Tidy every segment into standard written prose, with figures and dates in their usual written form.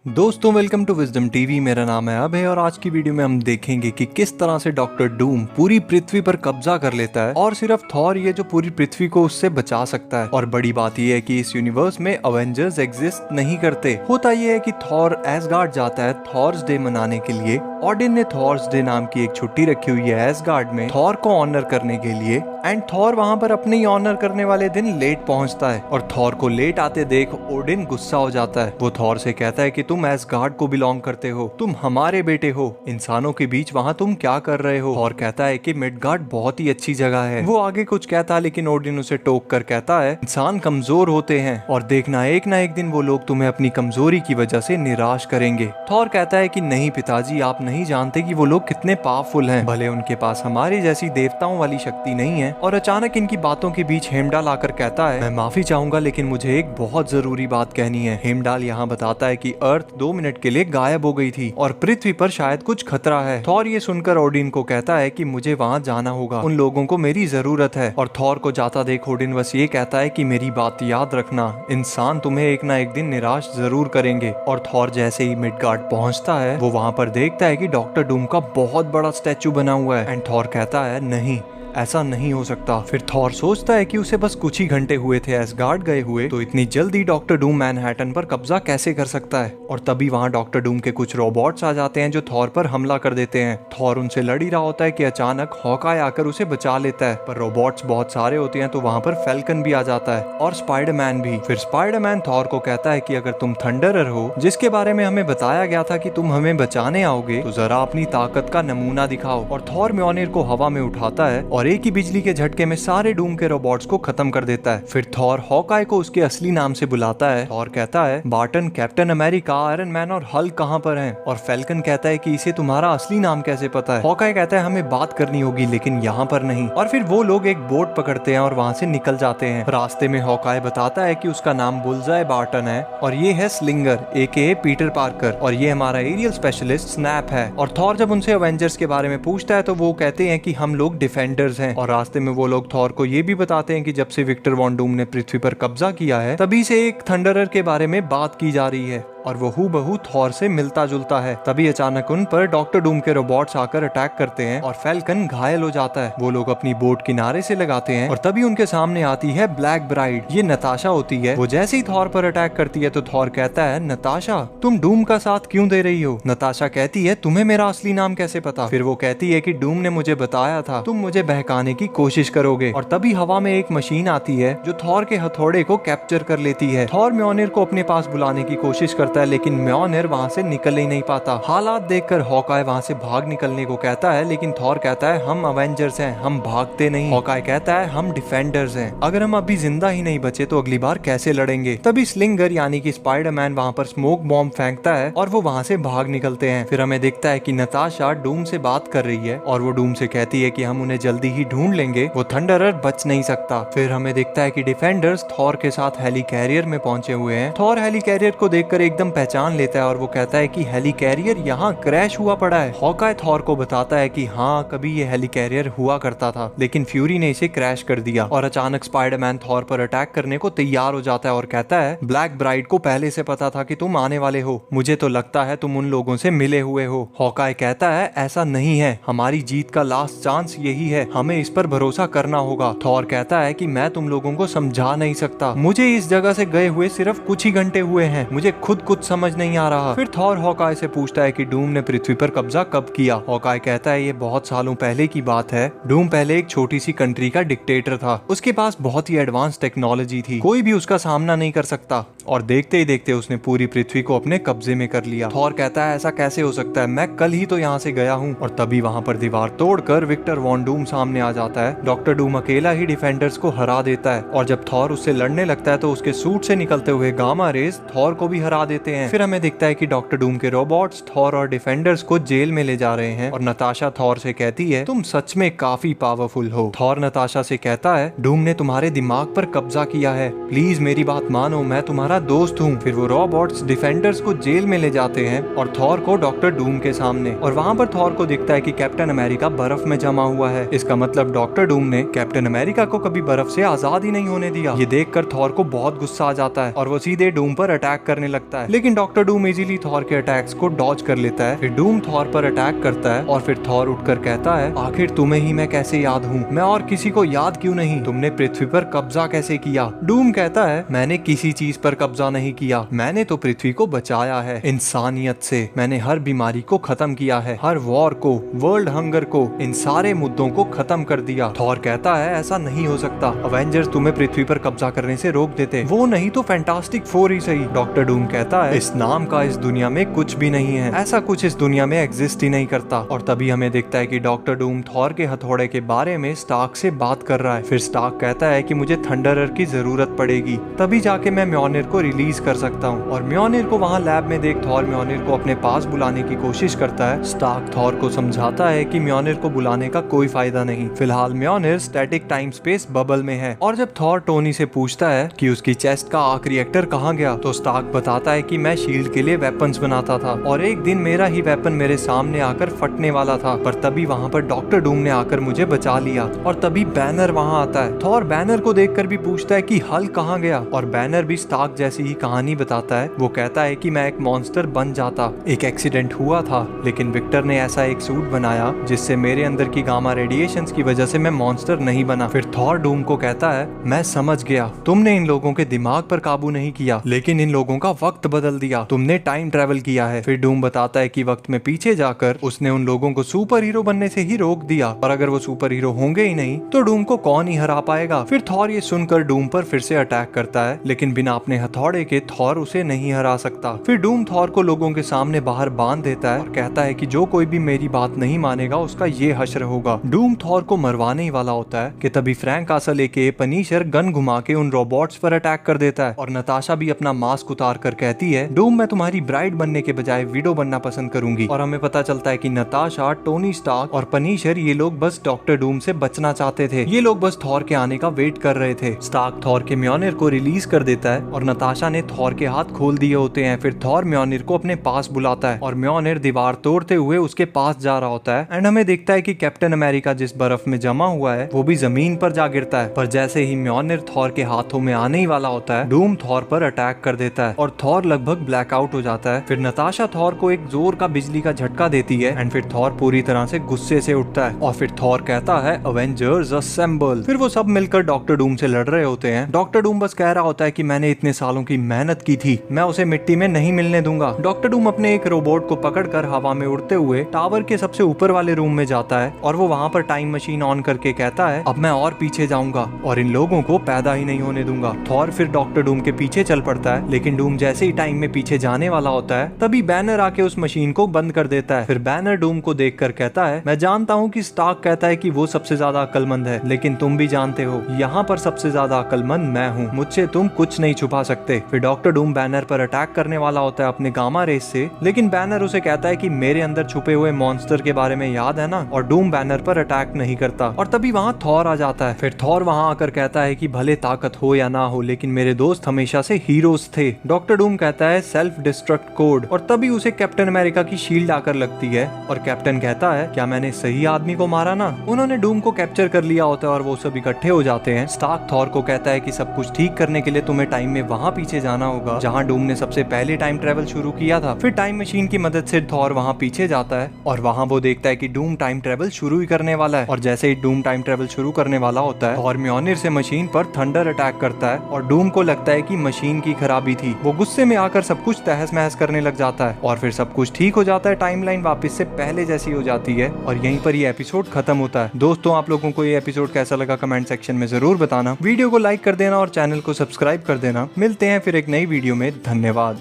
दोस्तों welcome to wisdom TV. मेरा नाम है अभय और आज की वीडियो में हम देखेंगे कि किस तरह से डॉक्टर डूम पूरी पृथ्वी पर कब्जा कर लेता है और सिर्फ थॉर ये जो पूरी पृथ्वी को उससे बचा सकता है। और बड़ी बात यह है कि इस यूनिवर्स में अवेंजर्स एग्जिस्ट नहीं करते। होता यह है कि थॉर एसगार्ड जाता है थॉर्स डे मनाने के लिए। ऑडिन ने थॉर्स डे नाम की एक छुट्टी रखी हुई है एसगार्ड में थॉर को ऑनर करने के लिए। एंड थॉर वहां पर अपने ही ऑनर करने वाले दिन लेट पहुंचता है और थॉर को लेट आते देख ओडिन गुस्सा हो जाता है। वो थॉर से कहता है कि तुम एसगार्ड को बिलोंग करते हो, तुम हमारे बेटे हो, इंसानों के बीच वहाँ तुम क्या कर रहे हो। थॉर कहता है कि मिडगार्ड बहुत ही अच्छी जगह है। वो आगे कुछ कहता है लेकिन ओडिन उसे टोक कर कहता है इंसान कमजोर होते हैं और देखना एक ना एक दिन वो लोग तुम्हें अपनी कमजोरी की वजह से निराश करेंगे। थॉर कहता है कि नहीं पिताजी, आप नहीं जानते कि वो लोग कितने पावरफुल हैं। भले उनके पास हमारे जैसी देवताओं वाली शक्ति नहीं है। और अचानक इनकी बातों के बीच हेमडाल आकर कहता है मैं माफी चाहूंगा लेकिन मुझे एक बहुत जरूरी बात कहनी है। हेमडाल यहाँ बताता है कि अर्थ 2 मिनट के लिए गायब हो गई थी और पृथ्वी पर शायद कुछ खतरा है। थॉर ये सुनकर ओडिन को कहता है कि मुझे वहाँ जाना होगा, उन लोगों को मेरी जरूरत है। और थॉर को जाता देख ओडिन बस ये कहता है कि मेरी बात याद रखना, इंसान तुम्हें एक ना एक दिन निराश जरूर करेंगे। और थॉर जैसे ही मिडगार्ड पहुंचता है वो वहाँ पर देखता है कि डॉक्टर डूम का बहुत बड़ा स्टैचू बना हुआ है। एंड थॉर कहता है नहीं, ऐसा नहीं हो सकता। फिर थॉर सोचता है कि उसे बस कुछ ही घंटे हुए थे एसगार्ड गए हुए, तो इतनी जल्दी डॉक्टर डूम मैनहट्टन पर कब्जा कैसे कर सकता है। और तभी वहाँ डॉक्टर डूम के कुछ रोबोट्स आ जाते हैं जो थॉर पर हमला कर देते हैं। थॉर उनसे लड़ ही रहा होता है कि अचानक हॉकाय आकर उसे बचा लेता है, पर रोबोट्स बहुत सारे होते हैं तो वहाँ पर फैल्कन भी आ जाता है और स्पाइडरमैन भी। फिर स्पाइडरमैन थॉर को कहता है कि अगर तुम थंडरर हो जिसके बारे में हमें बताया गया था कि तुम हमें बचाने आओगे, तो जरा अपनी ताकत का नमूना दिखाओ। और थॉर म्योनिर को हवा में उठाता है और एक ही बिजली के झटके में सारे डूम के रोबोट्स को खत्म कर देता है। फिर थॉर हॉकाय को उसके असली नाम से बुलाता है। थॉर कहता है Barton, captain America, iron man और हल्क कहाँ पर हैं? और फैल्कन कहता है कि इसे तुम्हारा असली नाम कैसे पता है? हॉकाय कहता है हमें बात करनी होगी लेकिन यहाँ पर नहीं। और फिर वो लोग एक बोट पकड़ते हैं और वहाँ से निकल जाते हैं। रास्ते में हॉकाय बताता है कि उसका नाम बुलजाय बार्टन है और ये है स्लिंगर एके पीटर पार्कर और ये हमारा एरियल स्पेशलिस्ट स्नैप है। और थॉर जब उनसे अवेंजर्स के बारे में पूछता है तो वो कहते हैं कि हम लोग डिफेंडर्स हैं। और रास्ते में वो लोग थॉर को ये भी बताते हैं कि जब से विक्टर वॉन डूम ने पृथ्वी पर कब्जा किया है तभी से एक थंडरर के बारे में बात की जा रही है और वो हूबहू थॉर से मिलता जुलता है। तभी अचानक उन पर डॉक्टर डूम के रोबोट्स आकर अटैक करते हैं और फैल्कन घायल हो जाता है। वो लोग अपनी बोट किनारे से लगाते हैं और तभी उनके सामने आती है ब्लैक ब्राइड। ये नताशा होती है। वो जैसे ही थॉर पर अटैक करती है तो थॉर कहता है नताशा, तुम डूम का साथ क्यों दे रही हो? नताशा कहती है तुम्हें मेरा असली नाम कैसे पता? फिर वो कहती है कि डूम ने मुझे बताया था, तुम मुझे बहकाने की कोशिश करोगे। और तभी हवा में एक मशीन आती है जो थॉर के हथौड़े को कैप्चर कर लेती है। थॉर म्योनिर को अपने पास बुलाने की कोशिश करता है लेकिन म्योनिर वहाँ से निकल ही नहीं पाता। हालात देखकर हॉकाय वहाँ से भाग निकलने को कहता है लेकिन थॉर कहता है हम अवेंजर्स हैं, हम भागते नहीं। हॉकाय कहता है हम डिफेंडर्स हैं, अगर हम अभी जिंदा ही नहीं बचे तो अगली बार कैसे लड़ेंगे? तभी स्लिंगर यानी कि स्पाइडरमैन वहाँ पर स्मोक बॉम्ब फेंकता है और वो वहाँ से भाग निकलते हैं। फिर हमें दिखता है कि नताशा डूम से बात कर रही है और वो डूम से कहती है कि हम उन्हें जल्दी ही ढूंढ लेंगे, वो थंडरर बच नहीं सकता। फिर हमें दिखता है कि डिफेंडर्स थॉर के साथ हेली कैरियर में पहुंचे हुए हैं। थॉर हेली कैरियर को देखकर एकदम पहचान लेता है और वो कहता है कि हेली कैरियर यहाँ क्रैश हुआ पड़ा है। हॉकाय थॉर को बताता है कि हाँ, कभी ये हेली कैरियर हुआ करता था लेकिन फ्यूरी ने इसे क्रैश कर दिया। और अचानक स्पाइडरमैन थॉर पर अटैक करने को तैयार हो जाता है और कहता है ब्लैक ब्राइड को पहले से पता था कि तुम आने वाले हो, मुझे तो लगता है तुम उन लोगों से मिले हुए हो। हॉकाय कहता है ऐसा नहीं है, हमारी जीत का लास्ट चांस यही है, हमें इस पर भरोसा करना होगा। थॉर कहता है कि मैं तुम लोगों को समझा नहीं सकता, मुझे इस जगह से गए हुए सिर्फ कुछ ही घंटे हुए हैं, मुझे खुद कुछ समझ नहीं आ रहा। फिर थॉर हॉकाय से पूछता है कि डूम ने पृथ्वी पर कब्जा कब किया? हॉकाय कहता है ये बहुत सालों पहले की बात है। डूम पहले एक छोटी सी कंट्री का डिक्टेटर था, उसके पास बहुत ही एडवांस टेक्नोलॉजी थी, कोई भी उसका सामना नहीं कर सकता और देखते ही देखते उसने पूरी पृथ्वी को अपने कब्जे में कर लिया। थॉर कहता है ऐसा कैसे हो सकता है, मैं कल ही तो यहाँ से गया हूँ। और तभी वहाँ पर दीवार तोड़कर विक्टर वॉन डूम सामने आ जाता है। डॉक्टर डूम अकेला ही डिफेंडर्स को हरा देता है और जब थॉर उससे लड़ने लगता है तो उसके सूट से निकलते हुए गामा रेज थॉर को भी हरा देते हैं। फिर हमें दिखता है कि डॉक्टर डूम के रोबोट्स थॉर और डिफेंडर्स को जेल में ले जा रहे हैं और नताशा थॉर से कहती है तुम सच में काफी पावरफुल हो। थॉर नताशा से कहता है डूम ने तुम्हारे दिमाग पर कब्जा किया है, प्लीज मेरी बात मानो, मैं तुम्हारा दोस्त हूँ। फिर वो रोबोट्स डिफेंडर्स को जेल में ले जाते हैं और थॉर को डॉक्टर डूम के सामने। और वहाँ पर थॉर को दिखता है कि कैप्टन अमेरिका बर्फ में जमा हुआ है। इसका मतलब डॉक्टर डूम ने कैप्टन अमेरिका को कभी बर्फ से आजाद ही नहीं होने दिया। ये देखकर थॉर को बहुत गुस्सा आ जाता है और वो सीधे डूम पर अटैक करने लगता है लेकिन डॉक्टर डूम इजीली थॉर के अटैक्स को डॉज कर लेता है। फिर डूम थॉर पर अटैक करता है और फिर थॉर उठकर कहता है, आखिर तुम्हें ही मैं कैसे याद हूँ, मैं और किसी को याद क्यों नहीं, तुमने पृथ्वी पर कब्जा कैसे किया। डूम कहता है, मैंने किसी चीज पर कब्जा नहीं किया, मैंने तो पृथ्वी को बचाया है इंसानियत से। मैंने हर बीमारी को खत्म किया है, हर वॉर को, वर्ल्ड हंगर को, इन सारे मुद्दों को खत्म कर दिया। थॉर कहता है, ऐसा नहीं हो सकता, अवेंजर्स तुम्हें पृथ्वी पर कब्जा करने से रोक देते, वो नहीं तो फैंटास्टिक फोर ही सही। डॉक्टर डूम कहता है, इस नाम का इस दुनिया में कुछ भी नहीं है, ऐसा कुछ इस दुनिया में एग्जिस्ट ही नहीं करता। और तभी हमें दिखता है कि डॉक्टर डूम थॉर के हथौड़े के बारे में स्टार्क से बात कर रहा है। फिर स्टार्क कहता है कि मुझे थंडरर की जरूरत पड़ेगी, तभी जाके मैं म्योनिर को रिलीज कर सकता हूँ। और म्योनिर को वहाँ लैब में देख थॉर म्योनिर को अपने पास बुलाने की कोशिश करता है। स्टार्क थॉर को समझाता है कि म्योनिर को बुलाने का कोई फायदा नहीं, फिलहाल म्योनिर स्टैटिक टाइम स्पेस बबल में है। और जब थॉर टोनी से पूछता है कि उसकी चेस्ट का आर्क रिएक्टर कहाँ गया, तो स्टार्क बताता है कि मैं शील्ड के लिए वेपन्स बनाता था और एक दिन मेरा ही वेपन मेरे सामने आकर फटने वाला था, पर तभी वहाँ पर डॉक्टर डूम ने आकर मुझे बचा लिया। और तभी बैनर वहाँ आता है। थॉर बैनर को देखकर भी पूछता है कि हल कहाँ गया, और बैनर भी स्टार्क जैसी ही कहानी बताता है। वो कहता है कि मैं एक मॉन्स्टर बन जाता, एक एक्सीडेंट हुआ था, लेकिन विक्टर ने ऐसा एक सूट बनाया जिससे मेरे अंदर की गामा रेडिएशंस की वजह से मैं मॉन्स्टर नहीं बना। फिर थॉर डूम को कहता है, मैं समझ गया, तुमने इन लोगों के दिमाग पर काबू नहीं किया, लेकिन इन लोगों का वक्त बदल दिया, तुमने टाइम ट्रेवल किया है। फिर डूम बताता है कि वक्त में पीछे जाकर उसने उन लोगों को सुपर हीरो बनने से ही रोक दिया, और अगर वो सुपर हीरो होंगे ही नहीं तो डूम को कौन ही हरा पाएगा। फिर थॉर ये सुनकर डूम पर फिर से अटैक करता है, लेकिन बिना अपने हथौड़े के थॉर उसे नहीं हरा सकता। फिर डूम थॉर को लोगों के सामने बाहर बांध देता है और कहता है कि जो कोई भी मेरी बात नहीं मानेगा उसका ये हश्र होगा। डूम थॉर को मरवाने ही वाला होता है कि तभी फ्रैंक कासल एके पनीशर गन घुमा के उन रोबोट्स पर अटैक कर देता है। और नताशा भी अपना मास्क उतार कर कहती है, डूम मैं तुम्हारी ब्राइड बनने के बजाय विडो बनना पसंद करूंगी। और हमें पता चलता है कि नताशा, टोनी स्टार्क और पनीशर ये लोग बस डॉक्टर डूम से बचना चाहते थे, ये लोग बस थॉर के आने का वेट कर रहे थे। स्टार्क थॉर के म्योनिर को रिलीज कर देता है और नताशा ने थॉर के हाथ खोल दिए होते हैं। फिर थॉर म्योनिर को अपने पास बुलाता है और म्योनिर दीवार तोड़ते हुए उसके पास जा रहा होता है। एंड हमें दिखता है कि कैप्टन अमेरिका जिस बर्फ में जमा हुआ है वो भी जमीन पर जा गिरता है, पर जैसे ही म्योनिर थॉर के हाथों में आने ही वाला होता है, डूम थॉर पर अटैक कर देता है और थॉर लगभग ब्लैकआउट हो जाता है। फिर नताशा थॉर को एक जोर का बिजली का झटका देती है एंड फिर थॉर पूरी तरह से गुस्से से उठता है और फिर थॉर कहता है, अवेंजर्स असेंबल। फिर वो सब मिलकर डॉक्टर डूम से लड़ रहे होते हैं। डॉक्टर डूम बस कह रहा होता है कि मैंने इतने सालों की मेहनत की थी, मैं उसे मिट्टी में नहीं मिलने दूंगा। डॉक्टर डूम अपने एक रोबोट को पकड़कर हवा में उड़ते हुए टावर के सबसे ऊपर वाले रूम में जाता है और वो वहाँ पर टाइम मशीन ऑन करके कहता है, अब मैं और पीछे जाऊंगा और इन लोगों को पैदा ही नहीं होने दूंगा। थॉर फिर डॉक्टर डूम के पीछे चल पड़ता है, लेकिन डूम जैसे ही टाइम में पीछे जाने वाला होता है तभी बैनर आके उस मशीन को बंद कर देता है। फिर बैनर डूम को देखकर कहता है, मैं जानता हूँ कि स्टार्क कहता है कि वो सबसे ज्यादा अक्लमंद है, लेकिन तुम भी जानते हो यहाँ पर सबसे ज्यादा अक्लमंद मैं हूँ, मुझसे तुम कुछ नहीं छुपा सकते। फिर डॉक्टर डूम बैनर पर अटैक करने वाला होता है अपने गामा रेस से, लेकिन बैनर उसे कहता है कि मेरे अंदर छुपे हुए मॉन्स्टर के बारे में याद है ना, और डूम बैनर पर अटैक नहीं करता। और तभी वहाँ थॉर आ जाता है। फिर थॉर वहाँ आकर कहता है कि भले ताकत हो या ना हो, लेकिन मेरे दोस्त हमेशा से हीरोज थे। डॉक्टर डूम कहता है सेल्फ डिस्ट्रक्ट कोड, और तभी उसे कैप्टन अमेरिका की शील्ड आकर लगती है और कैप्टन कहता है, क्या मैंने सही आदमी को मारा ना। उन्होंने डूम को कैप्चर कर लिया होता है और वो सब इकट्ठे हो जाते हैं। स्टार्क थॉर को कहता है कि सब कुछ ठीक करने के लिए तुम्हें टाइम में वहाँ पीछे जाना होगा जहाँ डूम ने सबसे पहले टाइम ट्रेवल शुरू किया था। फिर टाइम मशीन की मदद से थॉर वहाँ पीछे जाता है और वहाँ वो देखता है कि डूम टाइम ट्रेवल शुरू ही करने वाला है। और जैसे ही डूम टाइम ट्रेवल शुरू करने वाला होता है, थॉर म्योनिर से मशीन पर थंडर अटैक करता है और डूम को लगता है कि मशीन की खराबी थी। वो गुस्से में आकर सब कुछ तहस महस करने लग जाता है और फिर सब कुछ ठीक हो जाता है। टाइमलाइन वापस से पहले जैसी हो जाती है और यहीं पर ये एपिसोड खत्म होता है। दोस्तों, आप लोगों को ये एपिसोड कैसा लगा कमेंट सेक्शन में जरूर बताना। वीडियो को लाइक कर देना और चैनल को सब्सक्राइब कर देना। मिलते हैं फिर एक नई वीडियो में। धन्यवाद।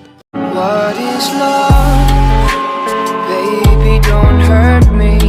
What is love? Baby, don't hurt me.